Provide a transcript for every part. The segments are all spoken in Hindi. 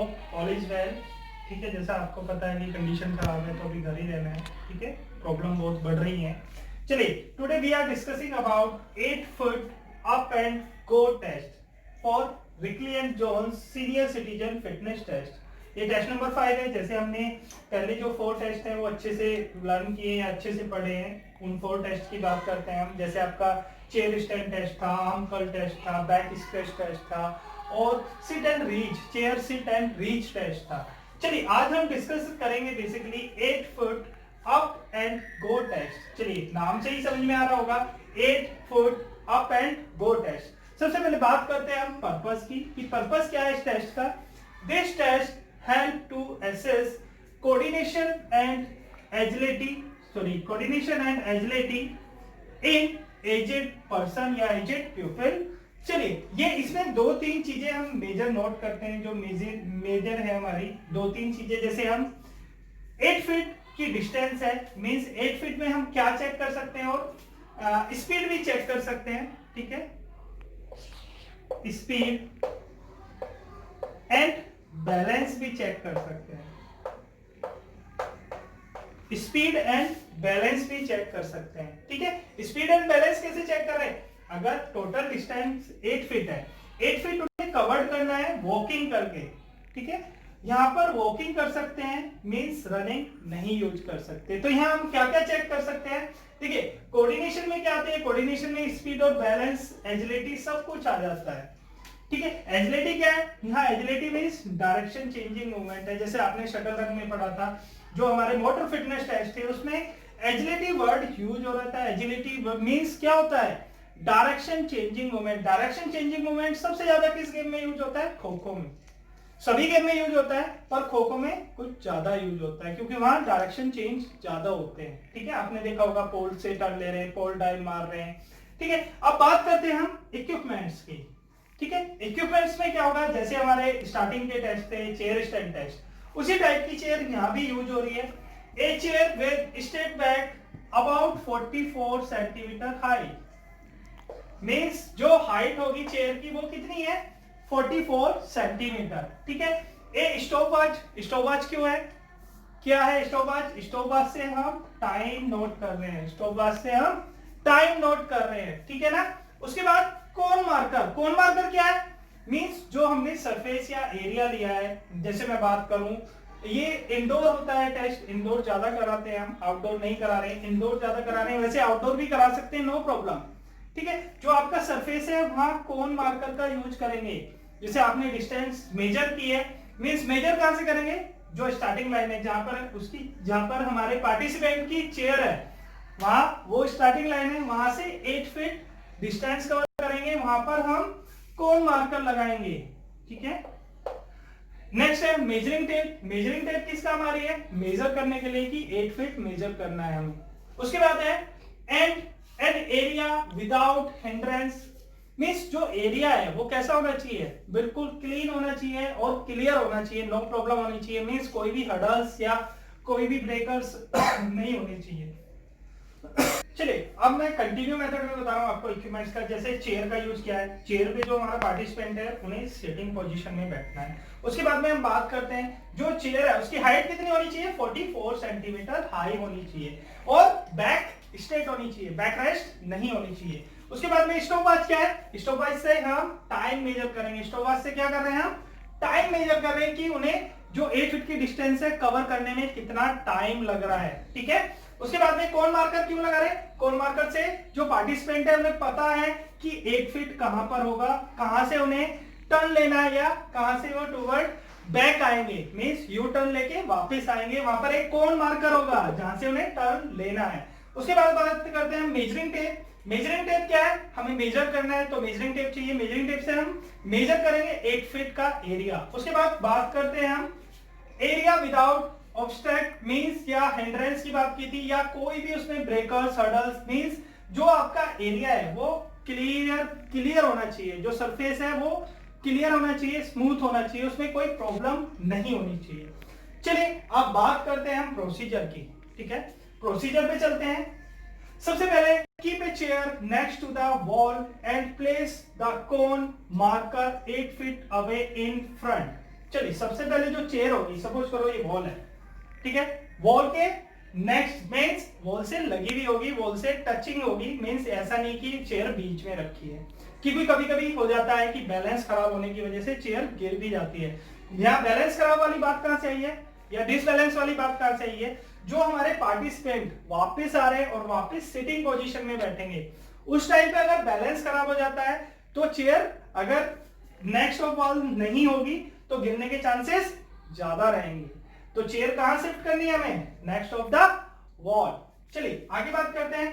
Hope all is well. ठीक है, जैसा आपको पता है कि कंडीशन खराब है तो अभी घर ही रहना है। ठीक है, प्रॉब्लम बहुत बढ़ रही है। चलिए, today we are discussing about 8 foot up and go test for Rikli and Jones senior citizen fitness test. ये टेस्ट नंबर 5 है। जैसे हमने पहले जो 4 टेस्ट हैं वो अच्छे से लर्न किए हैं, अच्छे से पढ़े हैं, उन 4 टेस्ट की बात करते हैं हम। जैसे आपका चेयर स्टैंड टेस्ट था, आर्म कर्ल टेस्ट था, बैक स्ट्रेच टेस्ट था और sit and reach, chair sit and reach test था। चलिए, आज हम डिस्कस करेंगे basically 8 foot up and go test. चलिए, नाम से ही समझ में आ रहा होगा 8 foot up and go test. सबसे पहले बात करते हैं हम पर्पस की कि पर्पस क्या है इस टेस्ट का। This test help to assess coordination and agility in aged person या एजेड पीपल। चलिए, ये इसमें 2-3 चीजें हम मेजर नोट करते हैं जो मेजर है हमारी 2-3 चीजें। जैसे हम 8 फीट की डिस्टेंस है, मींस 8 फीट में हम क्या चेक कर सकते हैं और स्पीड भी चेक कर सकते हैं। ठीक है, स्पीड एंड बैलेंस भी चेक कर सकते हैं। स्पीड एंड बैलेंस भी चेक कर सकते हैं। ठीक है, स्पीड एंड बैलेंस कैसे चेक कर रहे हैं? अगर टोटल डिस्टेंस 8 फीट है, 8 फीट उन्हें कवर करना है वॉकिंग करके। ठीक है, यहाँ पर वॉकिंग कर सकते हैं, मींस रनिंग नहीं यूज कर सकते। तो यहाँ हम क्या क्या चेक कर सकते हैं? देखिए, कोऑर्डिनेशन में क्या आते हैं? कोऑर्डिनेशन में स्पीड और बैलेंस, एजिलिटी सब कुछ आ जाता है। ठीक है, एजिलिटी क्या है? यहाँ agility means direction changing movement है। जैसे आपने शटल रन में पढ़ा था, जो हमारे मोटर फिटनेस टेस्ट है उसमें एजिलिटी वर्ड यूज हो रहा था। एजिलिटी मींस क्या होता है? Direction changing movement. Direction changing movement सबसे ज्यादा किस गेम में यूज होता है? खो खो में। सभी गेम में यूज होता है पर खो खो में कुछ ज्यादा यूज होता है क्योंकि वहां डायरेक्शन चेंज ज्यादा होते हैं। ठीक है, आपने देखा होगा पोल से टर्न ले रहे हैं, पोल डाइव मार रहे हैं। ठीक है, अब बात करते हैं हम इक्विपमेंट्स की। ठीक है, इक्विपमेंट्स में क्या होगा? जैसे हमारे स्टार्टिंग के टेस्ट थे चेयर स्टैंड टेस्ट, उसी टाइप की चेयर यहाँ भी यूज हो रही है। A chair with state back about 44 centimetre height, means जो हाइट होगी चेयर की वो कितनी है? 44 सेंटीमीटर। ठीक है, ए स्टॉपवॉच क्यों है? क्या है स्टॉपवॉच? स्टॉपवॉच से हम टाइम नोट कर रहे हैं। स्टॉपवॉच से हम टाइम नोट कर रहे हैं। ठीक है ना। उसके बाद कोन मार्कर क्या है? मींस जो हमने सरफेस या एरिया लिया है। जैसे मैं बात करूं, ये इंडोर होता है टेस्ट, इंडोर ज्यादा कराते हैं हम, आउटडोर नहीं करा रहे हैं। इंडोर ज्यादा करा रहे हैं, वैसे आउटडोर भी करा सकते हैं, नो प्रॉब्लम। ठीक है, जो आपका सरफेस है वहां कोन मार्कर का यूज करेंगे। जैसे आपने डिस्टेंस मेजर की है, मींस मेजर कहां से करेंगे? जो स्टार्टिंग लाइन है जहां पर हमारे पार्टिसिपेंट की चेयर है, वहां वो स्टार्टिंग लाइन है, वहां से 8 फीट डिस्टेंस कवर करेंगे, वहां पर हम कोन मार्कर लगाएंगे। ठीक है, नेक्स्ट है मेजरिंग टेप। मेजरिंग टेप किस काम आ रही है? मेजर करने के लिए कि 8 फीट मेजर करना है हमें। उसके बाद है and an area without hindrance, means जो एरिया है वो कैसा होना चाहिए? बिल्कुल क्लीन होना चाहिए और क्लियर होना चाहिए, नो प्रॉब्लम होनी चाहिए। मींस कोई भी हर्डल्स या कोई भी ब्रेकर्स नहीं होने चाहिए। चलिए, अब मैं कंटिन्यू मेथड में बता रहा हूं आपको इक्विपमेंट्स का। जैसे चेयर का यूज किया है, चेयर पे जो हमारा पार्टिसिपेंट है उन्हें सिटिंग पोजीशन में बैठना है। उसके बाद में हम बात करते हैं जो चेयर है उसकी हाइट कितनी होनी चाहिए? 44 सेंटीमीटर हाई होनी चाहिए और बैक स्ट्रेट होनी चाहिए, बैक रेस्ट नहीं होनी चाहिए। उसके बाद में स्टॉपवॉच क्या है? स्टॉपवॉच से हम टाइम मेजर करेंगे। स्टॉपवॉच से क्या कर रहे हैं? हम टाइम मेजर कर रहे हैं कि उन्हें जो 8 फीट की डिस्टेंस है कवर करने में कितना टाइम लग रहा है। ठीक है, उसके बाद में कोन मार्कर क्यों लगा रहे हैं? कोन मार्कर से जो पार्टिसिपेंट है उन्हें पता है कि 8 फीट कहां पर होगा, कहां से उन्हें टर्न लेना है या कहां से वो टुवर्ड बैक आएंगे, मींस यू टर्न लेके वापस आएंगे, वहां पर एक कोन मार्कर होगा जहां से उन्हें टर्न लेना है। उसके बाद बात करते हैं मेजरिंग टेप। मेजरिंग टेप क्या है? हमें मेजर करना है तो मेजरिंग टेप चाहिए। मेजरिंग टेप से हम मेजर करेंगे 8 फीट का एरिया। उसके बाद बात करते हैं हम एरिया विदाउट ऑब्स्ट्रक्ट, मींस या हिंड्रेंस की बात की थी, या कोई भी उसमें ब्रेकर्स, हर्डल्स, मींस जो आपका एरिया है वो क्लियर होना चाहिए, जो सरफेस है वो क्लियर होना चाहिए, स्मूथ होना चाहिए, उसमें कोई प्रॉब्लम नहीं होनी चाहिए। चलिए, अब बात करते हैं हम प्रोसीजर की। ठीक है, प्रोसीजर पे चलते हैं। सबसे पहले keep a chair next to the wall and place the cone marker 8 feet away in front. चलिए सबसे पहले जो चेयर होगी, सपोज करो ये वॉल है, ठीक है, वॉल के नेक्स्ट मींस वॉल से लगी हुई होगी, वॉल से टचिंग होगी, मींस ऐसा नहीं कि चेयर बीच में रखी है, क्योंकि कभी कभी हो जाता है कि बैलेंस खराब होने की वजह से चेयर गिर भी जाती है। यहाँ बैलेंस खराब वाली बात कहां से आई है या डिसबैलेंस वाली बात कहां से आई है? जो हमारे पार्टिसिपेंट वापस आ रहे हैं और वापस सिटिंग पोजीशन में बैठेंगे, उस टाइम पे अगर बैलेंस खराब हो जाता है तो चेयर अगर नेक्स्ट ऑफ वॉल नहीं होगी तो गिरने के चांसेस ज्यादा रहेंगे। तो चेयर कहां शिफ्ट करनी है हमें? Next of the wall. चलिए आगे बात करते हैं।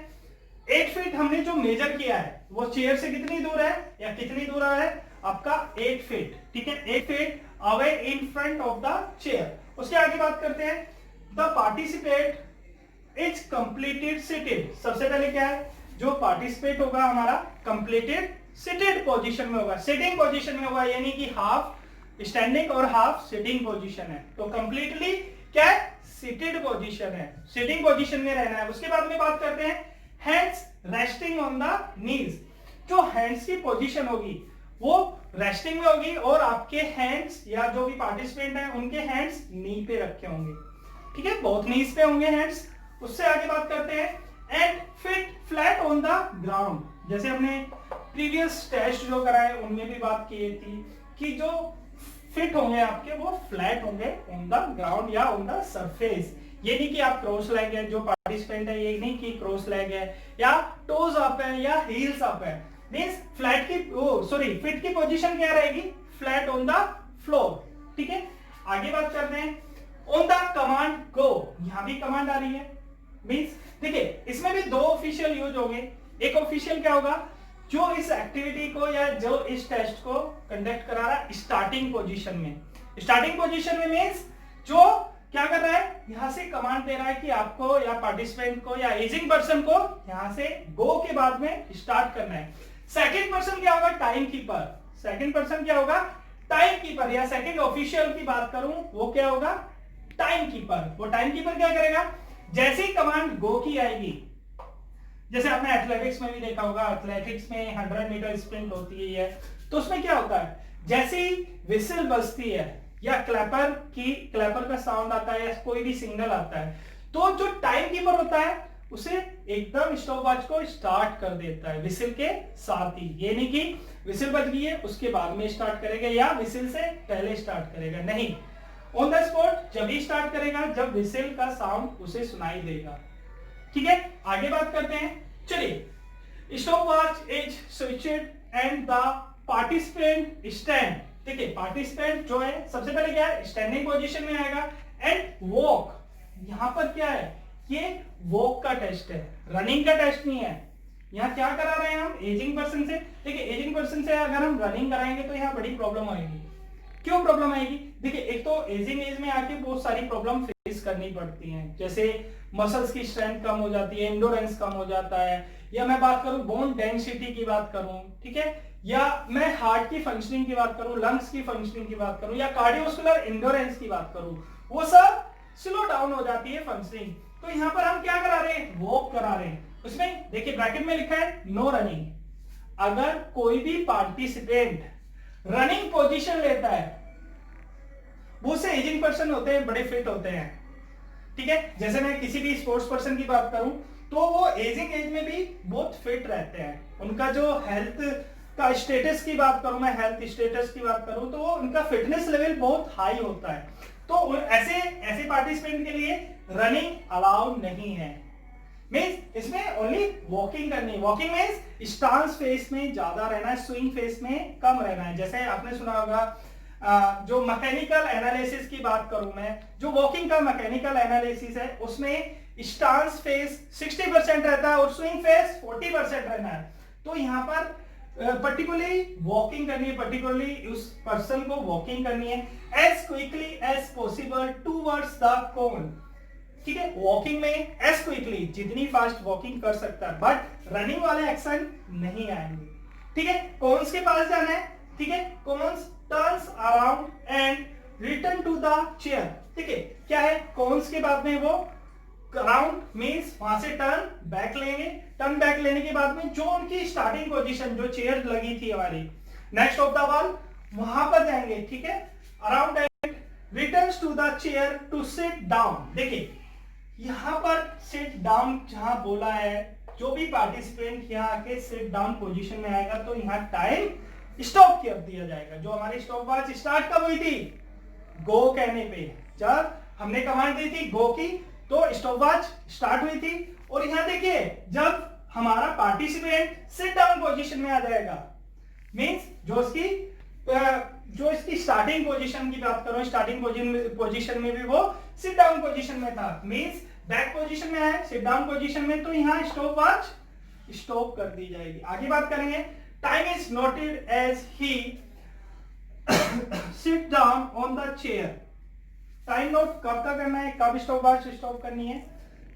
8 फीट हमने जो मेजर किया है वो चेयर से कितनी दूर है या कितनी दूर है? आपका 8 फीट, ठीक है, 8 feet away in front of the chair. उसके आगे बात करते हैं, the participate is completed seated. सबसे पहले क्या है? जो पार्टिसिपेट होगा हमारा कंप्लीटेड सिटेड पोजीशन में होगा, सिटिंग पोजीशन में होगा, यानी कि हाफ स्टैंडिंग और हाफ सिटिंग पोजीशन है। तो कंप्लीटली क्या है? सिटेड पोजीशन है, सिटिंग पोजीशन में रहना है। उसके बाद में बात करते हैं hands resting on the knees. जो हैंड्स की पोजीशन होगी वो रेस्टिंग में होगी और आपके हैंड्स या जो भी पार्टिसिपेंट हैं उनके हैंड्स नी पे रखे होंगे, ठीक है, बहुत नीज पे होंगे हैंड्स। उससे आगे बात करते हैं and fit flat on the ground. जैसे हमने प्रीवियस टेस्ट जो कराए उनमें भी बात की थी कि जो फिट होंगे आपके वो फ्लैट होंगे ऑन द ग्राउंड या ऑन द सरफेस। ये नहीं कि आप क्रॉस लेग है, जो पार्टिसिपेंट है ये नहीं कि क्रॉस लेग है या टोज अप है या हील्स अप है, मींस फ्लैट की फिट की पोजीशन क्या रहेगी? फ्लैट ऑन द फ्लोर, ठीक है। आगे बात करते हैं ऑन द कमांड गो। यहां भी कमांड आ रही है, मींस देखिए इसमें भी दो ऑफिशियल यूज होंगे। एक ऑफिशियल क्या होगा? जो इस एक्टिविटी को या जो इस टेस्ट को कंडक्ट करा रहा है स्टार्टिंग पोजीशन में। स्टार्टिंग पोजीशन में मींस जो क्या कर रहा है? यहां से कमांड दे रहा है कि आपको या पार्टिसिपेंट को या एजिंग पर्सन को यहां से गो के बाद में स्टार्ट करना है। सेकंड पर्सन क्या होगा? Time keeper. सेकंड पर्सन क्या होगा? टाइम कीपर, या सेकंड ऑफिशियल की बात करूं वो क्या होगा? Time keeper. वो टाइम कीपर क्या करेगा? जैसे ही कमांड गो की आएगी, जैसे आपने एथलेटिक्स में भी देखा होगा, एथलेटिक्स में 100 मीटर स्प्रिंट होती है तो उसमें क्या होता है? जैसे ही विसिल बजती है या क्लैपर का साउंड आता है या कोई भी सिग्नल आता है तो जो टाइम कीपर होता है उसे एकदम स्टॉपवॉच को स्टार्ट कर देता है विसिल के साथ ही। ये नहीं कि विसिल बज गई है उसके बाद में स्टार्ट करेगा या विसिल से पहले स्टार्ट करेगा, नहीं, ऑन द स्पॉट जब ही स्टार्ट करेगा जब विसिल का साउंड उसे सुनाई देगा, ठीक है। आगे बात करते हैं, चलिए stopwatch is switched and the participant stand. देखिए पार्टिसिपेंट जो है सबसे पहले क्या है? स्टैंडिंग पोजीशन में आएगा एंड वॉक। यहां पर क्या है? ये वॉक का टेस्ट है, रनिंग का टेस्ट नहीं है। यहाँ क्या करा रहे हैं हम? एजिंग पर्सन से। देखिए एजिंग पर्सन से अगर हम रनिंग कराएंगे तो यहाँ बड़ी प्रॉब्लम आएगी। क्यों प्रॉब्लम आएगी? देखिए एक तो एजिंग एज में आके बहुत सारी प्रॉब्लम फेस करनी पड़ती हैं, जैसे मसल्स की स्ट्रेंथ कम हो जाती है, एंडोरेंस कम हो जाता है, या मैं बात करूं बोन डेंसिटी की बात करूं, ठीक है, या मैं हार्ट की फंक्शनिंग की बात करूं, लंग्स की फंक्शनिंग की बात करूं, या कार्डियोवास्कुलर एंडोरेंस की बात करूं, वो सब स्लो डाउन हो जाती है फंक्शनिंग। तो यहां पर हम क्या करा रहे हैं? वॉक करा रहे हैं। उसमें देखिए ब्रैकेट में लिखा है नो रनिंग। अगर कोई भी पार्टिसिपेंट रनिंग पोजीशन लेता है, बहुत से एजिंग पर्सन होते हैं, बड़े फिट होते हैं, ठीक है, जैसे मैं किसी भी स्पोर्ट्स पर्सन की बात करूं तो वो एजिंग एज में भी बहुत फिट रहते हैं। उनका जो हेल्थ का स्टेटस की बात करूं, मैं हेल्थ स्टेटस की बात करूं तो उनका फिटनेस लेवल बहुत हाई होता है। तो ऐसे पार्टिसिपेंट के लिए रनिंग अलाउड नहीं है, मींस इसमें ओनली वॉकिंग करनी है। वॉकिंग मींस स्टांस फेस में ज्यादा रहना है, स्विंग फेस में कम रहना है। जैसे आपने सुना होगा जो मैकेनिकल एनालिसिस की बात करूं मैं, जो वॉकिंग का मैकेनिकल एनालिसिस है उसमें स्टांस फेस 60% रहता है और स्विंग फेस 40% रहना है। तो यहाँ पर पर्टिकुलरली वॉकिंग करनी है, पर्टिकुलरली उस पर्सन को वॉकिंग करनी है as quickly as possible towards the cone, ठीक है। वॉकिंग में एज क्विकली, जितनी फास्ट वॉकिंग कर सकता है, बट रनिंग वाले एक्शन नहीं आएंगे, ठीक है। कोन्स के पास जाना है, ठीक है, cones turns around and return to the chair, ठीक है। क्या है? कोन्स के बाद में वो राउंड मींस वहां से टर्न बैक लेंगे, टर्न बैक लेने के बाद में जो उनकी स्टार्टिंग पोजीशन जो चेयर लगी थी हमारी नेक्स्ट ऑफ द वॉल वहां पर जाएंगे, ठीक है, around touch to the chair to sit down. देखिए यहां पर सिट डाउन जहां बोला है, जो भी पार्टिसिपेंट यहाँ आके सिट डाउन पोजीशन में आएगा तो यहाँ टाइम स्टॉप कर दिया जाएगा। जो हमारी स्टॉप वॉच स्टार्ट कब हुई थी, गो कहने पे। जब हमने कमांड दी थी गो की तो स्टॉप वॉच स्टार्ट हुई थी। और यहाँ देखिए जब हमारा पार्टिसिपेंट सिट डाउन पोजीशन में आ जाएगा, मींस जो इसकी स्टार्टिंग पोजीशन की बात करो, स्टार्टिंग पोजीशन में भी वो सिट डाउन पोजीशन में था, मींस बैक पोजीशन में है सिट डाउन पोजीशन में, तो यहाँ स्टॉप वॉच स्टॉप कर दी जाएगी। आगे बात करेंगे, time is noted as he sit down on the chair. Time note कब का करना है, कब स्टॉप वॉच स्टॉप करनी है,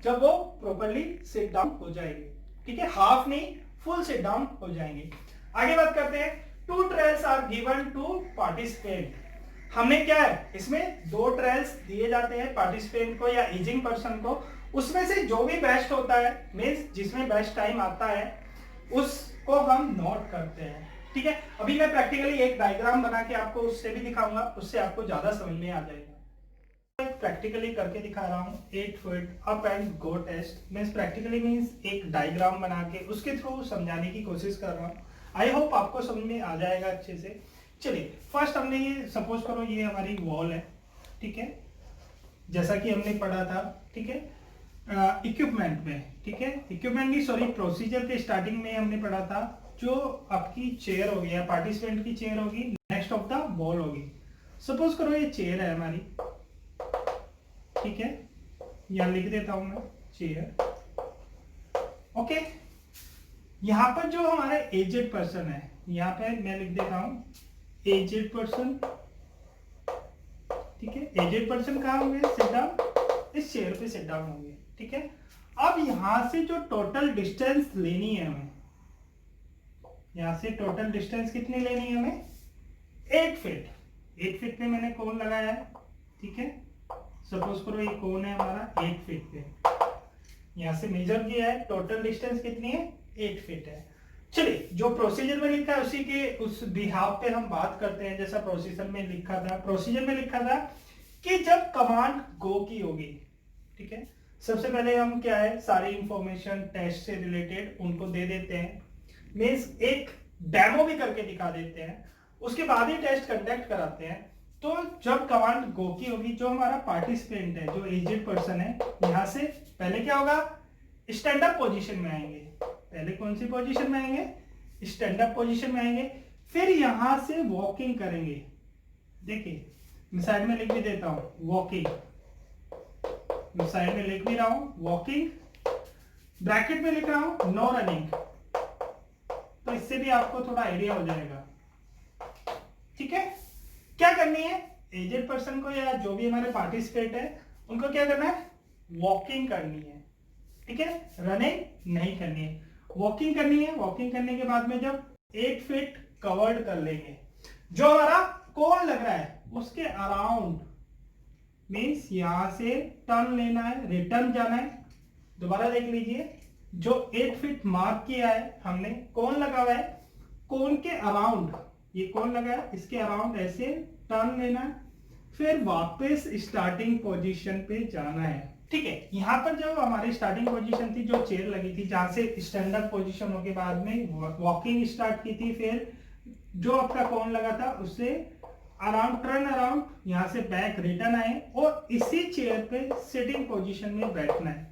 जब वो प्रॉपर्ली सिट डाउन हो जाएगी। ठीक है, हाफ नहीं फुल सिट डाउन हो जाएंगे। आगे बात करते हैं, 2 trials are given to participant. हमने क्या है, इसमें 2 ट्रायल्स दिए जाते हैं पार्टिसिपेंट को या एजिंग पर्सन को। उसमें से जो भी बेस्ट होता है, मींस जिसमें बेस्ट टाइम आता है, उसको हम नोट करते हैं। ठीक है, अभी मैं प्रैक्टिकली एक डायग्राम बना के आपको उससे भी दिखाऊंगा, उससे आपको ज्यादा समझ में आ जाएगा। प्रैक्टिकली करके दिखा रहा हूँ 8 feet up and go test. Means practically means एक डायग्राम बना के उसके थ्रू समझाने की कोशिश कर रहा हूँ। आई होप आपको समझ में आ जाएगा अच्छे से। चलिए फर्स्ट हमने ये सपोज करो ये हमारी वॉल है। ठीक है, जैसा कि हमने पढ़ा था। ठीक है, इक्विपमेंट में, ठीक है, इक्विपमेंट की सॉरी प्रोसीजर के स्टार्टिंग में हमने पढ़ा था, जो आपकी चेयर होगी या पार्टिसिपेंट की चेयर होगी, नेक्स्ट ऑफ द बॉल होगी। सपोज करो ये चेयर है हमारी। ठीक है, यहां लिख देता हूं मैं चेयर। ओके, यहां पर जो हमारे एजेड पर्सन है, यहां पे मैं लिख देता हूं एजेड पर्सन। ठीक है, एजेड पर्सन कहां होंगे, सिट डाउन, इस चेयर पे सिट डाउन होंगे। ठीक है, अब यहां से जो टोटल डिस्टेंस लेनी है हमें, यहां से टोटल डिस्टेंस कितनी लेनी है हमें, 8 फीट। 8 फीट पे मैंने कोन लगाया है। ठीक है, सपोज करो ये कोन है हमारा 8 फीट पे, यहां से मेजर किया है, टोटल डिस्टेंस कितनी है, 8 फीट है। चलिए जो प्रोसीजर में लिखा है उसी के उस बिहाफ पे हम बात करते हैं। जैसा प्रोसीजर में लिखा था, प्रोसीजर में लिखा था कि जब कमांड गो की होगी, ठीक है, सबसे पहले हम क्या है, सारी इंफॉर्मेशन टेस्ट से रिलेटेड उनको दे देते हैं, मींस एक डेमो भी करके दिखा देते हैं, उसके बाद ही टेस्ट कंडक्ट कराते हैं। तो जब कमांड गो की होगी, जो हमारा पार्टिसिपेंट है, जो एजेड पर्सन है, यहां से पहले क्या होगा, स्टैंड अप पोजीशन में आएंगे। पहले कौन सी पोजीशन में आएंगे, स्टैंड अप पोजीशन में आएंगे। फिर यहां से वॉकिंग करेंगे। देखिए मैं साइड में लिख भी देता हूं वॉकिंग, मैं साइड में लिख भी रहा हूं वॉकिंग, ब्रैकेट में लिख रहा हूं नो रनिंग, तो इससे भी आपको थोड़ा आइडिया हो जाएगा। ठीक है, क्या करनी है, एजेड पर्सन को या जो भी हमारे पार्टिसिपेंट है उनको क्या करना है, वॉकिंग करनी है। ठीक है, रनिंग नहीं करनी है, वॉकिंग करनी है। वॉकिंग करने के बाद में जब 8 फीट कवर्ड कर लेंगे, जो हमारा कोन लग रहा है उसके अराउंड, मींस यहां से टर्न लेना है, रिटर्न जाना है। दोबारा देख लीजिए, जो 8 फीट मार्क किया है हमने, कोन लगा हुआ है, कोन के अराउंड, ये कोन लगा है, इसके अराउंड ऐसे टर्न लेना है, फिर वापस स्टार्टिंग पोजीशन पे जाना है। ठीक है, यहां पर जो हमारी स्टार्टिंग पोजीशन थी, जो चेयर लगी थी, जहां से स्टैंड अप पोजीशन होने के बाद में वॉकिंग स्टार्ट की थी, फिर जो आपका कोन लगा था उससे अराउंड टर्न अराउंड, यहां से बैक रिटर्न आए और इसी चेयर पे सिटिंग पोजीशन में बैठना है।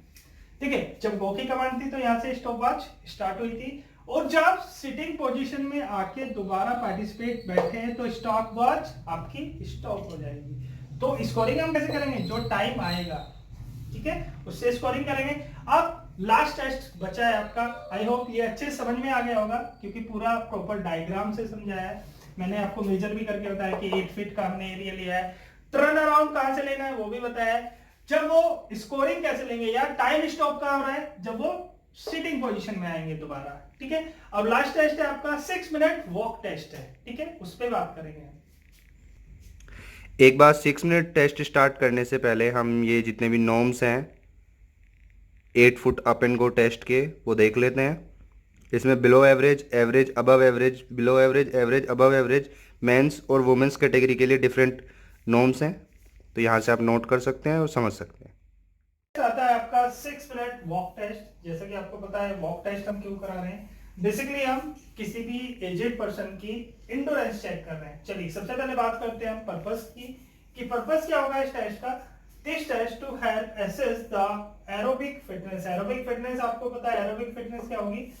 ठीक है, जब गो की कमांड थी तो यहां से स्टॉप वॉच स्टार्ट हुई थी, और जब सिटिंग पोजीशन में आके दोबारा पार्टिसिपेट बैठे हैं तो स्टॉप वॉच आपकी स्टॉप हो जाएगी। तो स्कोरिंग हम कैसे करेंगे, जो टाइम आएगा, ठीक है, उससे स्कोरिंग करेंगे। अब लास्ट टेस्ट बचा है आपका। आई होप ये अच्छे समझ में आ गया होगा, क्योंकि पूरा प्रॉपर डायग्राम से समझाया है मैंने, आपको मेजर भी करके बताया कि 8 फीट का हमने एरिया लिया है, टर्न अराउंड कहां से लेना है वो भी बताया है, जब वो स्कोरिंग कैसे लेंगे या टाइम स्टॉप कहां हो रहा है, जब वो सिटिंग पोजीशन में आएंगे दोबारा। ठीक है, अब लास्ट टेस्ट है आपका 6 मिनट वॉक टेस्ट है। ठीक है, उस पर बात करेंगे। एक बार 6 मिनट टेस्ट स्टार्ट करने से पहले हम ये जितने भी नॉर्म्स हैं 8 foot up and go test के, वो देख लेते हैं। इसमें below average, average above average, below average, average above average, men's और वुमेंस कैटेगरी के लिए डिफरेंट नॉर्म्स हैं। तो यहाँ से आप नोट कर सकते हैं और समझ सकते हैं। आता है आपका 6 मिनट वॉक टेस्ट। जैसे कि आपको पता है वॉक टेस्ट हम क्यों करा रहे हैं, बेसिकली हम किसी भी एजेड पर्सन की इंडोरेंस चेक कर रहे हैं। चलिए सबसे पहले बात करते हैं हम पर्पस की, कि पर्पस क्या होगा इस टेस्ट का। This test to help assess the aerobic fitness. Aerobic fitness आपको पता है एरोबिक फिटनेस क्या होगी।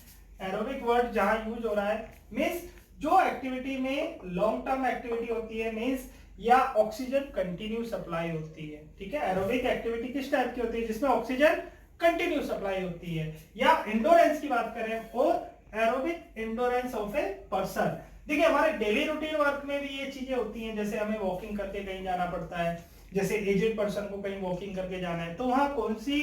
एरोबिक वर्ड जहां यूज हो रहा है मींस जो एक्टिविटी में लॉन्ग टर्म एक्टिविटी होती है, मींस या ऑक्सीजन कंटिन्यू सप्लाई होती है। ठीक है, एरोबिक एक्टिविटी किस टाइप की होती है, जिसमें ऑक्सीजन कंटिन्यू सप्लाई होती है। या इंडोरेंस की बात करें और aerobic endurance of a person. देखिए हमारे डेली रूटीन वर्क में भी ये चीजें होती हैं, जैसे हमें वॉकिंग करके कहीं जाना पड़ता है, जैसे एजेड पर्सन को कहीं वॉकिंग करके जाना है, तो वहां कौन सी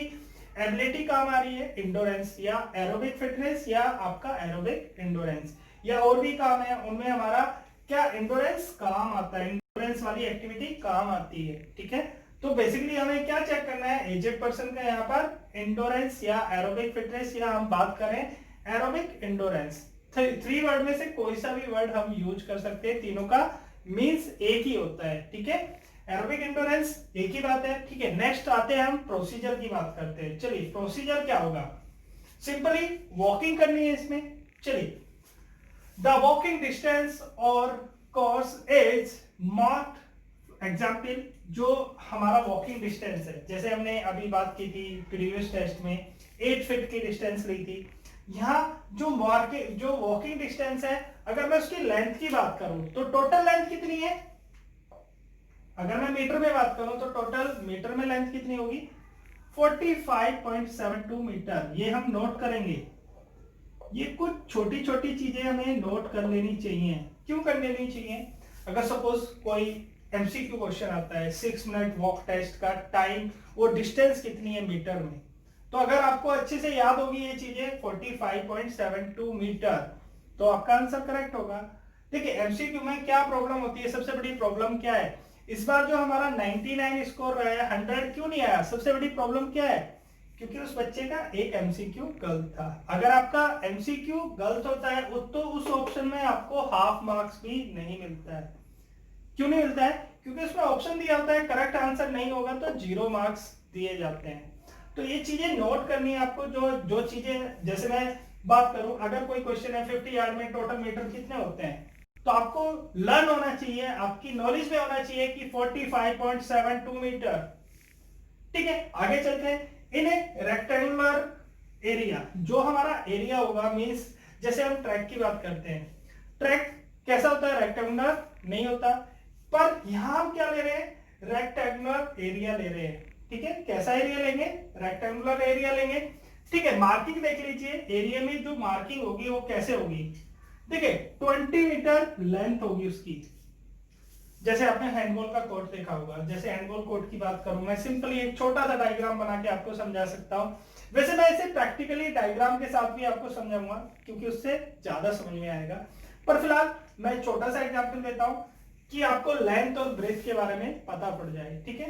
एबिलिटी काम आ रही है, इंडोरेंस या एरोबिक फिटनेस या आपका एरोबिक इंडोरेंस, या और भी काम है उनमें हमारा क्या इंडोरेंस काम आता है, इंडोरेंस वाली एक्टिविटी काम आती है। ठीक है, तो बेसिकली हमें क्या चेक करना है, एजेड पर्सन का यहाँ पर इंडोरेंस या एरोबिक फिटनेस, या हम बात करें एरोबिक इंडोरेंस। थ्री वर्ड में से कोई सा भी वर्ड हम यूज कर सकते हैं, तीनों का मींस एक ही होता है। ठीक है, एरोबिक इंडोरेंस एक ही बात है। ठीक है, नेक्स्ट आते हैं हम प्रोसीजर की बात करते हैं। चलिए प्रोसीजर क्या होगा, सिंपली वॉकिंग करनी है इसमें। चलिए द वॉकिंग डिस्टेंस और कोर्स इज मार्क्ड। एग्जाम्पल जो हमारा वॉकिंग डिस्टेंस है, जैसे हमने अभी बात की थी प्रीवियस टेस्ट में 8 फीट की डिस्टेंस ली थी। यहाँ जो वॉकिंग डिस्टेंस है, अगर मैं उसकी लेंथ की बात करूं तो टोटल लेंथ कितनी है, अगर मैं मीटर में बात करूं तो टोटल मीटर में लेंथ कितनी होगी, 45.72 मीटर। ये हम नोट करेंगे। ये कुछ छोटी छोटी चीजें हमें नोट कर लेनी चाहिए। क्यों कर लेनी चाहिए, अगर सपोज कोई एमसीक्यू क्वेश्चन आता है 6 मिनट वॉक टेस्ट का टाइम और डिस्टेंस कितनी है मीटर में, तो अगर आपको अच्छे से याद होगी ये चीजें 45.72 मीटर, तो आपका आंसर करेक्ट होगा। देखिए एमसीक्यू में क्या प्रॉब्लम होती है, सबसे बड़ी प्रॉब्लम क्या है, इस बार जो हमारा 99 स्कोर रहा है 100 क्यों नहीं आया, सबसे बड़ी प्रॉब्लम क्या है, क्योंकि उस बच्चे का एक एमसीक्यू गलत था। अगर आपका एमसीक्यू गलत होता है तो उस ऑप्शन में आपको हाफ मार्क्स भी नहीं मिलता है। क्यों नहीं मिलता है, क्योंकि उसमें ऑप्शन दिया होता है करेक्ट आंसर नहीं होगा तो 0 मार्क्स दिए जाते हैं। तो ये चीजें नोट करनी है आपको। जो चीजें, जैसे मैं बात करूं, अगर कोई क्वेश्चन है 50 यार्ड में टोटल मीटर कितने होते हैं, तो आपको लर्न होना चाहिए, आपकी नॉलेज में होना चाहिए कि 45.72 मीटर। ठीक है, आगे चलते हैं। इन रेक्टेंगुलर एरिया, जो हमारा एरिया होगा मींस जैसे हम ट्रैक की बात करते हैं, ट्रैक कैसा होता है, रेक्टेंगुलर नहीं होता, पर यहां हम क्या ले रहे हैं, रेक्टेंगुलर एरिया ले रहे हैं। ठीक है, कैसा एरिया लेंगे, रेक्टेंगुलर एरिया लेंगे। ठीक है, मार्किंग देख लीजिए, एरिया में जो मार्किंग होगी वो कैसे होगी, देखिए 20 मीटर लेंथ होगी उसकी। जैसे आपने हैंडबॉल का कोर्ट देखा होगा, जैसे हैंडबॉल कोर्ट की बात करूं मैं, सिंपली एक छोटा सा डायग्राम बना के आपको समझा सकता हूं। वैसे मैं इसे प्रैक्टिकली डायग्राम के साथ भी आपको समझाऊंगा, क्योंकि उससे ज्यादा समझ में आएगा। पर फिलहाल मैं छोटा सा एग्जांपल देता हूं कि आपको लेंथ और ब्रेथ के बारे में पता पड़ जाए। ठीक है,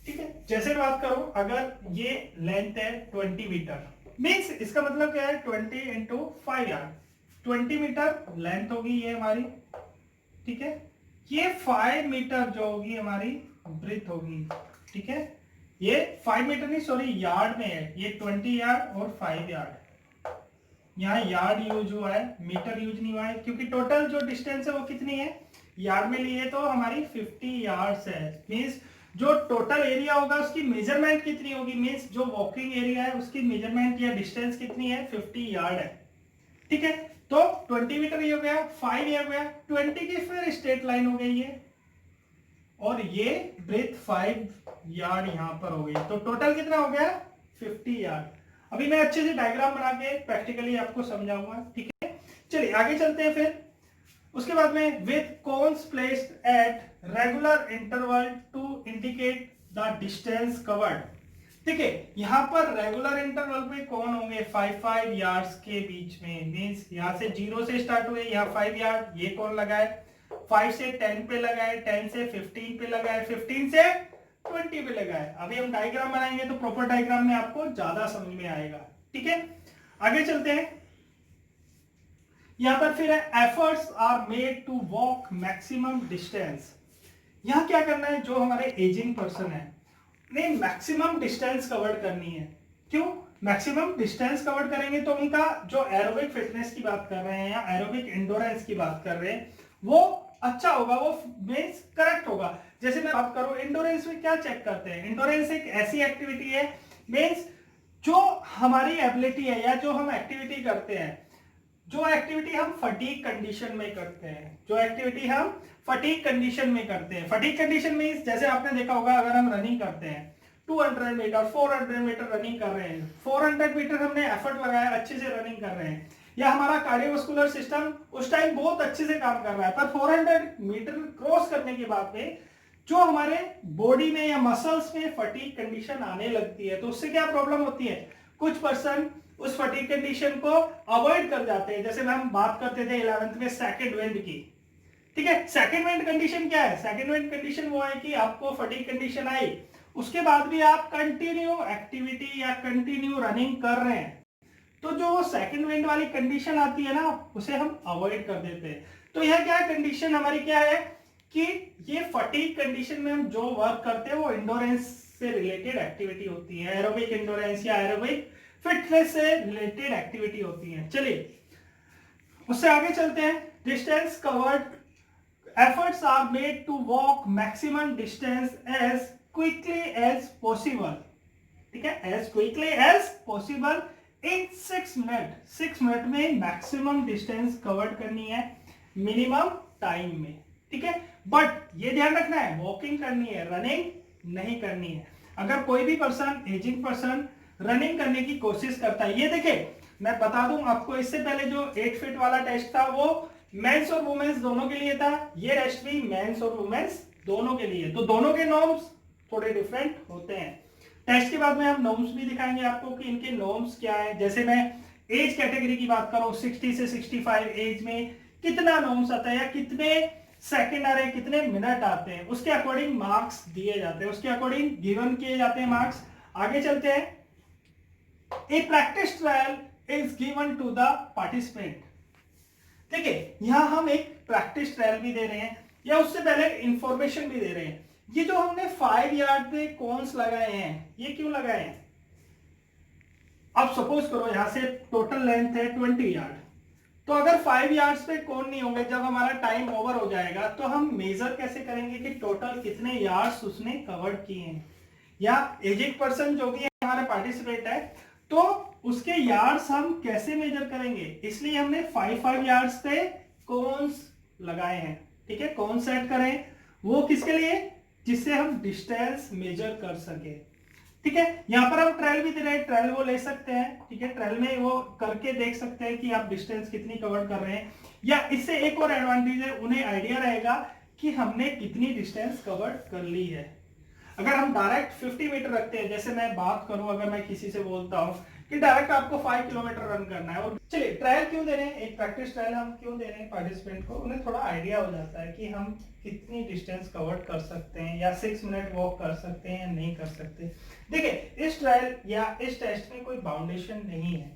ठीक है, जैसे बात करूं, अगर ये लेंथ है 20 मीटर, मीन्स इसका मतलब क्या है 20 इंटू 5 यार्ड, 20 मीटर लेंथ होगी ये हमारी। ठीक है, ये 5 मीटर जो होगी हमारी ब्रेथ होगी। ठीक है, ये 5 मीटर नहीं, सॉरी यार्ड में है, ये 20 यार्ड और 5 यार्ड, यहाँ यार्ड यूज हुआ है, मीटर यूज नहीं हुआ है, क्योंकि टोटल जो डिस्टेंस है वो कितनी है, यार्ड में लिए तो हमारी 50 यार्ड्स है। मींस जो टोटल एरिया होगा उसकी मेजरमेंट कितनी होगी, मींस जो वॉकिंग एरिया है उसकी मेजरमेंट या डिस्टेंस कितनी है, 50 यार्ड है। ठीक है, तो 20 मीटर ये हो गया, 5 ये हो गया, 20 की फिर स्ट्रेट लाइन हो गई ये, और ये ब्रेथ 5 यार्ड यहां पर हो गई, तो टोटल कितना हो गया 50 यार्ड। अभी मैं अच्छे से डायग्राम बना के प्रैक्टिकली आपको समझाऊंगा। ठीक है, चलिए आगे चलते हैं। फिर उसके बाद में with cones placed at regular interval to indicate the distance covered. देखिए यहाँ पर रेगुलर इंटरवल पे कौन होंगे, 5 यार्ड्स के बीच में, मींस यहाँ से 0 से स्टार्ट हुए, यहाँ 5 यार्ड, ये कौन लगाए, 5 से 10 पे लगाए, 10 से 15 पे लगाए, 15 से 20 पे लगाए। अभी हम डायग्राम बनाएंगे तो प्रॉपर डायग्राम में आपको ज्यादा समझ में आएगा। ठीक है, आगे चलते हैं। यहां पर फिर efforts are made to walk maximum distance. यहाँ क्या करना है, जो हमारे एजिंग पर्सन है ने मैक्सिमम डिस्टेंस कवर करनी है। क्यों मैक्सिमम डिस्टेंस कवर करेंगे तो उनका जो एरोबिक फिटनेस की बात कर रहे हैं या एरोबिक एंडोरेंस की बात कर रहे हैं वो अच्छा होगा, वो मींस करेक्ट होगा। जैसे मैं बात करूं एंडोरेंस में क्या चेक करते हैं, एंडोरेंस एक ऐसी एक्टिविटी है मींस जो हमारी एबिलिटी है या जो हम एक्टिविटी करते हैं, जो एक्टिविटी हम फटीग कंडीशन में करते हैं, जो एक्टिविटी हम फटीग कंडीशन में करते हैं। फटीग कंडीशन में जैसे आपने देखा होगा अगर हम रनिंग करते हैं 200 मीटर 400 मीटर रनिंग कर रहे हैं, 400 मीटर हमने एफर्ट लगाया, अच्छे से रनिंग कर रहे हैं या हमारा कार्डियोवास्कुलर सिस्टम उस टाइम बहुत अच्छे से काम कर रहा है, पर 400 मीटर क्रॉस करने के बाद में जो हमारे बॉडी में या मसल्स में फटीग कंडीशन आने लगती है तो उससे क्या प्रॉब्लम होती है, कुछ पर्सन उस फटीग कंडीशन को अवॉइड कर जाते हैं। जैसे हम बात करते थे 11th में सेकंड विंड की, ठीक है। सेकंड विंड कंडीशन क्या है, सेकंड विंड कंडीशन वो है कि आपको फटीग कंडीशन आई उसके बाद भी आप कंटिन्यू एक्टिविटी या कंटिन्यू रनिंग कर रहे हैं, तो जो सेकंड विंड वाली कंडीशन आती है ना उसे हम अवॉइड कर देते हैं। तो यह क्या कंडीशन हमारी क्या है कि ये फटीग कंडीशन में हम जो वर्क करते हैं वो एंडोरेंस से रिलेटेड एक्टिविटी होती है, एरोबिक एंडोरेंस या एरोबिक फिटनेस से रिलेटेड एक्टिविटी होती है। चलिए उससे आगे चलते हैं। Distance covered efforts are made to walk maximum distance as quickly as possible, ठीक है, as quickly as possible in 6 minute. 6 minute में मैक्सिमम डिस्टेंस कवर करनी है मिनिमम टाइम में, ठीक है। बट ये ध्यान रखना है वॉकिंग करनी है, रनिंग नहीं करनी है। अगर कोई भी पर्सन एजिंग पर्सन रनिंग करने की कोशिश करता है, ये देखिए मैं बता दूं आपको, इससे पहले जो 8 फीट वाला टेस्ट था वो मेंस और वुमेन्स दोनों के लिए था, ये टेस्ट भी मेंस और वुमेन्स दोनों के लिए, तो दोनों के नॉर्म्स थोड़े डिफरेंट होते हैं। टेस्ट के बाद में हम नॉर्म्स भी दिखाएंगे आपको कि इनके नॉर्म्स क्या है। जैसे मैं एज कैटेगरी की बात करूं 60 से 65 एज में कितना नॉर्म्स आता है या कितने सेकंड आ रहे हैं, कितने मिनट आते हैं, उसके अकॉर्डिंग मार्क्स दिए जाते हैं, उसके अकॉर्डिंग गिवन किए जाते हैं मार्क्स। आगे चलते हैं। A practice trial is given to the participant, देखिए यहां हम एक प्रैक्टिस ट्रायल भी दे रहे हैं या उससे पहले इंफॉर्मेशन भी दे रहे हैं। ये जो हमने 5 यार्ड पे कोन्स लगाए हैं ये क्यों लगाए हैं, अब सपोज करो यहां से टोटल लेंथ है 20 यार्ड, तो अगर 5 यार्ड्स पे कोन नहीं होंगे, जब हमारा टाइम ओवर हो जाएगा तो हम मेजर कैसे करेंगे कि टोटल कितने यार्ड्स उसने कवर किए हैं। या एजिंग पर्सन जो भी है हमारे पार्टिसिपेट है तो उसके यार्ड्स हम कैसे मेजर करेंगे, इसलिए हमने 5 यार्ड्स पे कोन्स लगाए हैं, ठीक है। कोन सेट करें वो किसके लिए, जिससे हम डिस्टेंस मेजर कर सके, ठीक है। यहां पर हम ट्रायल भी दे रहे हैं, ट्रायल वो ले सकते हैं, ठीक है। ट्रायल में वो करके देख सकते हैं कि आप डिस्टेंस कितनी कवर कर रहे हैं, या इससे एक और एडवांटेज है उन्हें आइडिया रहेगा कि हमने कितनी डिस्टेंस कवर कर ली है। अगर हम डायरेक्ट 50 मीटर रखते हैं, जैसे मैं बात करूं अगर मैं किसी से बोलता हूं कि डायरेक्ट आपको 5 किलोमीटर रन करना है, और चलिए ट्रायल क्यों दे रहे हैं, एक प्रैक्टिस ट्रायल हम क्यों दे रहे हैं पार्टिसिपेंट को, उन्हें थोड़ा आइडिया हो जाता है कि हम कितनी डिस्टेंस कवर कर सकते हैं या 6 मिनट वॉक कर सकते हैं या नहीं कर सकते। देखिए इस ट्रायल या इस टेस्ट में कोई बाउंडेशन नहीं है।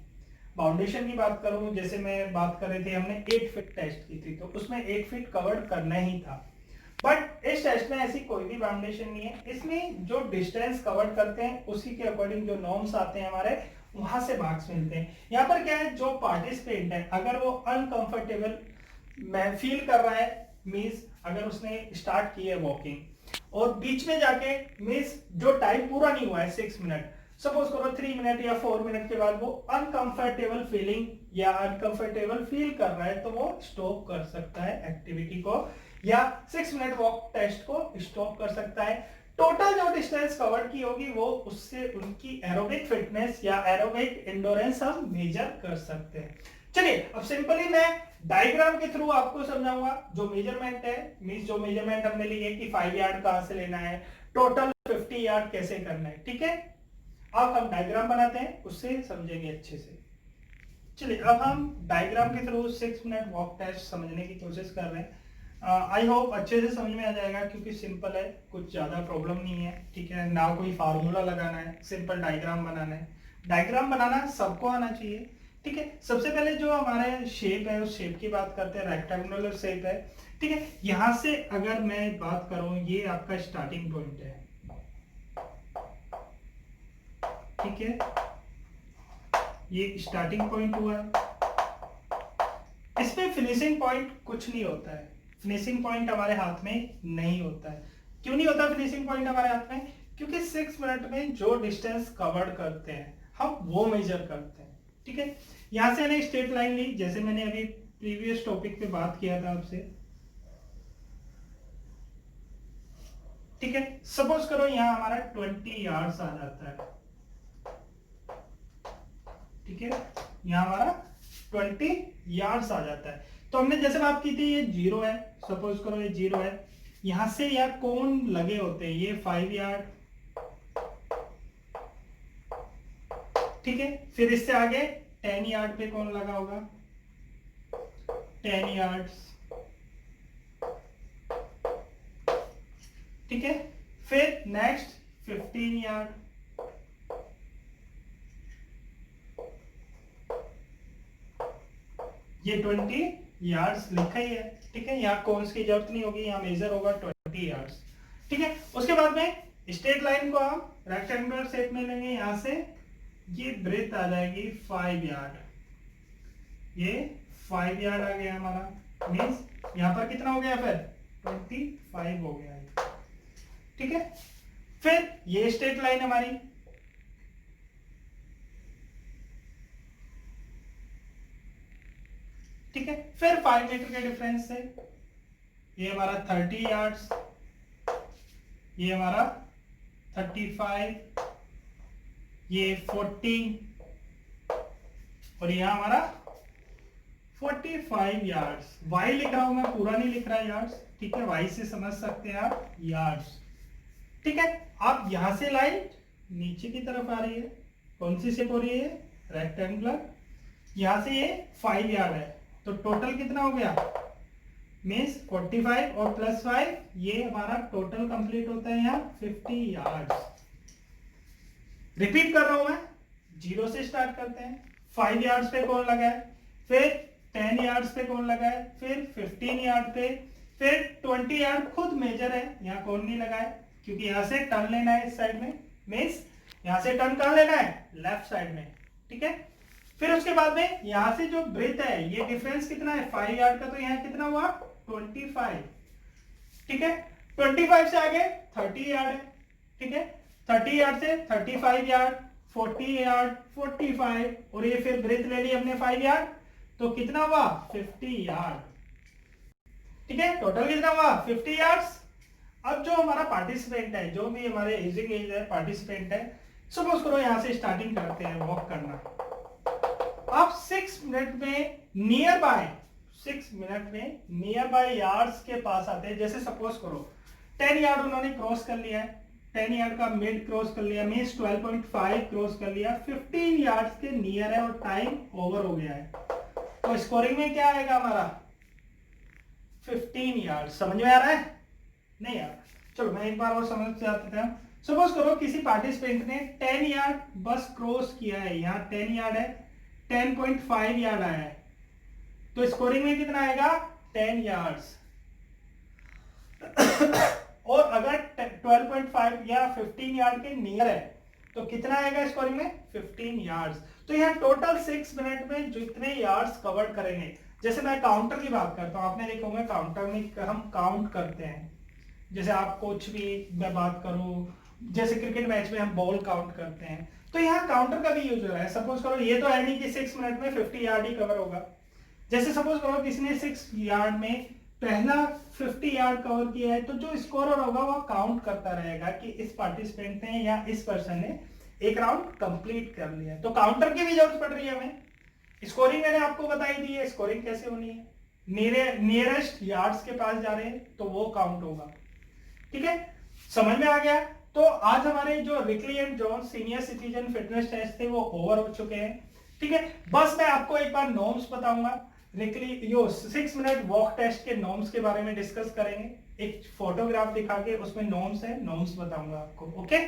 बाउंडेशन की बात करूं, जैसे मैं बात कर रहे थे हमने 8 फीट टेस्ट की थी तो उसमें 8 फीट कवर करना ही था, बट इस टेस्ट में ऐसी कोई भी बाउंडेशन नहीं है। इसमें जो डिस्टेंस कवर करते हैं उसी के अकॉर्डिंग जो नॉर्म्स आते हैं हमारे वहां से मार्क्स मिलते हैं। यहाँ पर क्या है, जो पार्टिसिपेंट है अगर वो अनकंफर्टेबल फील कर रहा है, मींस अगर उसने स्टार्ट की है वॉकिंग और बीच में जाके मींस जो टाइम पूरा नहीं हुआ है 6 मिनट, सपोज करो 3 मिनट या 4 मिनट के बाद वो अनकंफर्टेबल फीलिंग या अनकंफर्टेबल फील कर रहा है तो वो स्टॉप कर सकता है एक्टिविटी को या 6 मिनट वॉक टेस्ट को स्टॉप कर सकता है। टोटल जो डिस्टेंस कवर की होगी वो उससे उनकी एरोबिक फिटनेस या एरोबिक एंडोरेंस हम मेजर कर सकते हैं। चलिए अब सिंपली मैं डायग्राम के थ्रू आपको समझाऊंगा। जो मेजरमेंट है मींस जो मेजरमेंट हमने ली है कि 5 यार्ड कहां से लेना है, टोटल 50 यार्ड कैसे करना है, ठीक है। अब हम डायग्राम बनाते हैं, उससे समझेंगे अच्छे से। चलिए अब हम डायग्राम के थ्रू 6 मिनट वॉक टेस्ट समझने की कोशिश कर रहे हैं। आई होप अच्छे से समझ में आ जाएगा क्योंकि सिंपल है, कुछ ज्यादा प्रॉब्लम नहीं है, ठीक है ना। कोई फार्मूला लगाना है, सिंपल डायग्राम बनाना है। डायग्राम बनाना सबको आना चाहिए, ठीक है। सबसे पहले जो हमारे शेप है उस शेप की बात करते हैं, रेक्टेंगुलर शेप है। ठीक है, यहां से अगर मैं बात करूं, ये आपका स्टार्टिंग पॉइंट है, ठीक है, ये स्टार्टिंग पॉइंट हुआ है। इसमें फिनिशिंग पॉइंट कुछ नहीं होता है, फिनिशिंग पॉइंट हमारे हाथ में नहीं होता है। क्यों नहीं होता फिनिशिंग पॉइंट हमारे हाथ में? क्योंकि 6 मिनट में जो डिस्टेंस कवर करते हैं हम वो मेजर करते हैं, ठीक है। यहां से मैंने स्ट्रेट लाइन ली, जैसे मैंने अभी प्रीवियस टॉपिक पे बात किया था आपसे, ठीक है। सपोज करो यहां हमारा 20 यार्ड्स आ जाता है, ठीक है, यहां हमारा 20 यार्ड्स आ जाता है। तो हमने जैसे बात की थी, ये 0 है, सपोज करो ये 0 है, यहां से यार कौन लगे होते हैं, ये 5 यार्ड, ठीक है। फिर इससे आगे 10 यार्ड पे कौन लगा होगा, 10 यार्ड्स, ठीक है। फिर नेक्स्ट 15 यार्ड, ये 20 यार्ड्स लिखा ही है, ठीक है। यहाँ कौन की जरूरत नहीं होगी, यहाँ मेजर होगा 20 यार्ड्स, ठीक है। उसके बाद में स्ट्रेट लाइन को हम रेक्टेंगुलर शेप में लेंगे, यहां से ये ब्रेथ आ जाएगी 5 यार्ड, ये 5 यार्ड आ गया हमारा, मीन्स यहां पर कितना हो गया, फिर 25 हो गया, ठीक है। फिर ये स्ट्रेट लाइन हमारी, ठीक है। फिर 5 मीटर के डिफरेंस से ये हमारा 30 यार्ड्स, ये हमारा 35, ये 40 और यह हमारा 45 यार्ड्स। वाई लिख रहा हूं मैं, पूरा नहीं लिख रहा यार्ड्स, ठीक है। वाई से समझ सकते हैं आप यार्ड्स, ठीक है। अब यहां से लाइन नीचे की तरफ आ रही है, कौन सी शेप हो रही है, रेक्टेंगुलर। यहां से ये 5 यार्ड है, तो टोटल कितना हो गया, मीन्स 45 और प्लस 5, ये हमारा टोटल कंप्लीट होता है यहाँ 50 यार्ड्स। रिपीट कर रहा हूं मैं, 0 से स्टार्ट करते हैं, 5 यार्ड्स पे कौन लगा है, फिर 10 यार्ड्स पे कौन लगा है, फिर 15 यार्ड पे, फिर 20 यार्ड खुद मेजर है, यहाँ कौन नहीं लगा है, क्योंकि यहां से टर्न लेना है इस साइड में, मीन्स यहां से टर्न कहां लेना है, लेफ्ट साइड में, ठीक है। फिर उसके बाद में यहां से जो ब्रेथ है, ये डिफरेंस कितना है, 5 यार्ड का, तो यहाँ कितना हुआ 25, ठीक है। 25 से आगे 30 यार्ड है, ठीक है। 30 यार्ड से 35 यार्ड, 40 यार्ड, 45 और ये फिर ब्रेथ ले ली हमने 5 यार्ड, तो कितना हुआ 50 यार्ड, ठीक है। टोटल कितना हुआ 50 यार्ड्स। अब जो हमारा पार्टिसिपेंट है, जो भी हमारे एजिंग एज है पार्टिसिपेंट है, सपोज करो यहां से स्टार्टिंग करते हैं वॉक करना, आप 6 मिनट में नियर बाय, 6 मिनट में नियर बाय यार्ड्स के पास आते हैं। जैसे सपोज करो 10 यार्ड उन्होंने क्रॉस कर लिया है, 10 यार्ड का मिड क्रॉस कर लिया, मीन्स 12.5 क्रॉस कर लिया, 15 यार्ड्स के नियर है और टाइम ओवर हो गया है, तो स्कोरिंग में क्या आएगा हमारा 15 यार्ड। समझ में आ रहा है, नहीं आ रहा, चलो मैं एक बार और समझ से आता हूं। सपोज करो किसी पार्टिसिपेंट ने 10 यार्ड बस क्रॉस किया है, यहाँ 10 यार्ड है, 10.5 यार्ड आया है, तो स्कोरिंग में कितना आएगा 10 यार्ड्स। और अगर 12.5 या 15 यार्ड के नियर है तो कितना आएगा स्कोरिंग में 15 यार्ड्स। तो यहाँ टोटल 6 मिनट में जितने यार्ड्स कवर करेंगे, जैसे मैं काउंटर की बात करता हूं, आपने देखा होगा काउंटर में हम काउंट करते हैं, जैसे आप कुछ भी मैं बात करूं, जैसे क्रिकेट मैच में हम बॉल काउंट करते हैं, तो यहाँ काउंटर का भी यूज हो रहा है। सपोज करो ये तो है नहीं कि 6 मिनट में 50 यार्ड ही कवर होगा, जैसे सपोज करो किसी ने 6 यार्ड में पहला 50 यार्ड कवर किया है, तो जो स्कोरर होगा वो काउंट करता रहेगा कि इस पार्टिसिपेंट ने या इस पर्सन ने एक राउंड कंप्लीट कर लिया है। तो काउंटर की भी जरूरत पड़ रही है हमें। स्कोरिंग मैंने आपको बताई दी है, स्कोरिंग कैसे होनी है, नियरेस्ट यार्ड्स के पास जा रहे हैं तो वो काउंट होगा, ठीक है। समझ में आ गया। तो आज हमारे जो Rikli and Jones senior citizen fitness test थे वो ओवर हो चुके हैं, ठीक है। बस मैं आपको एक बार नॉर्म्स बताऊंगा, रिकली यो 6 मिनट वॉक टेस्ट के नॉर्म्स के बारे में डिस्कस करेंगे, एक फोटोग्राफ दिखा के उसमें नॉर्म्स है, नॉर्म्स बताऊंगा आपको, ओके।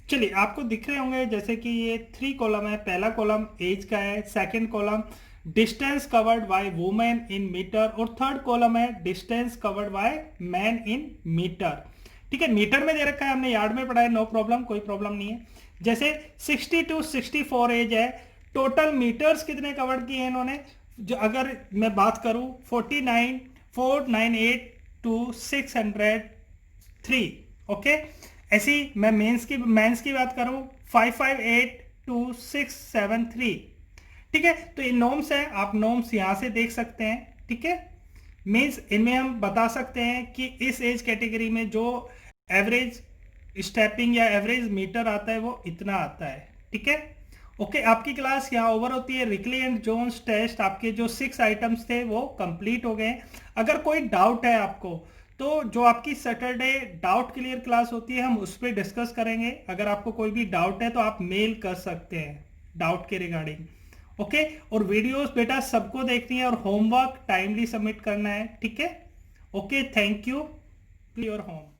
चलिए आपको दिख रहे होंगे जैसे कि ये 3 कॉलम है, पहला कॉलम एज का है, second column distance covered by women in meter, और थर्ड कॉलम है distance covered by man in meter. ठीक है, मीटर में दे रखा है, हमने यार्ड में पढ़ा है, नो प्रॉब्लम, कोई प्रॉब्लम नहीं है। जैसे 60 टू 64 एज है, टोटल मीटर्स कितने कवर्ड किए हैं इन्होंने, जो अगर मैं बात करूं 49 498 टू 603, ओके। ऐसी मैं मेंस की बात करूं 558 टू 673। ठीक है, तो ये नॉर्म्स है, आप नॉर्म्स यहां से देख सकते हैं। ठीक है, मीन्स इनमें हम बता सकते हैं कि इस एज कैटेगरी में जो एवरेज स्टेपिंग या एवरेज मीटर आता है वो इतना आता है। ठीक है, ओके, आपकी क्लास यहाँ ओवर होती है। रिकली एंड जोन्स टेस्ट आपके जो 6 आइटम्स थे वो कंप्लीट हो गए। अगर कोई डाउट है आपको तो जो आपकी सैटरडे डाउट क्लियर क्लास होती है हम उस पर डिस्कस करेंगे। अगर आपको कोई भी डाउट है तो आप मेल कर सकते हैं डाउट के रिगार्डिंग, ओके। और वीडियोस बेटा सबको देखनी है और होमवर्क टाइमली सबमिट करना है। ठीक है, okay, thank you, your home.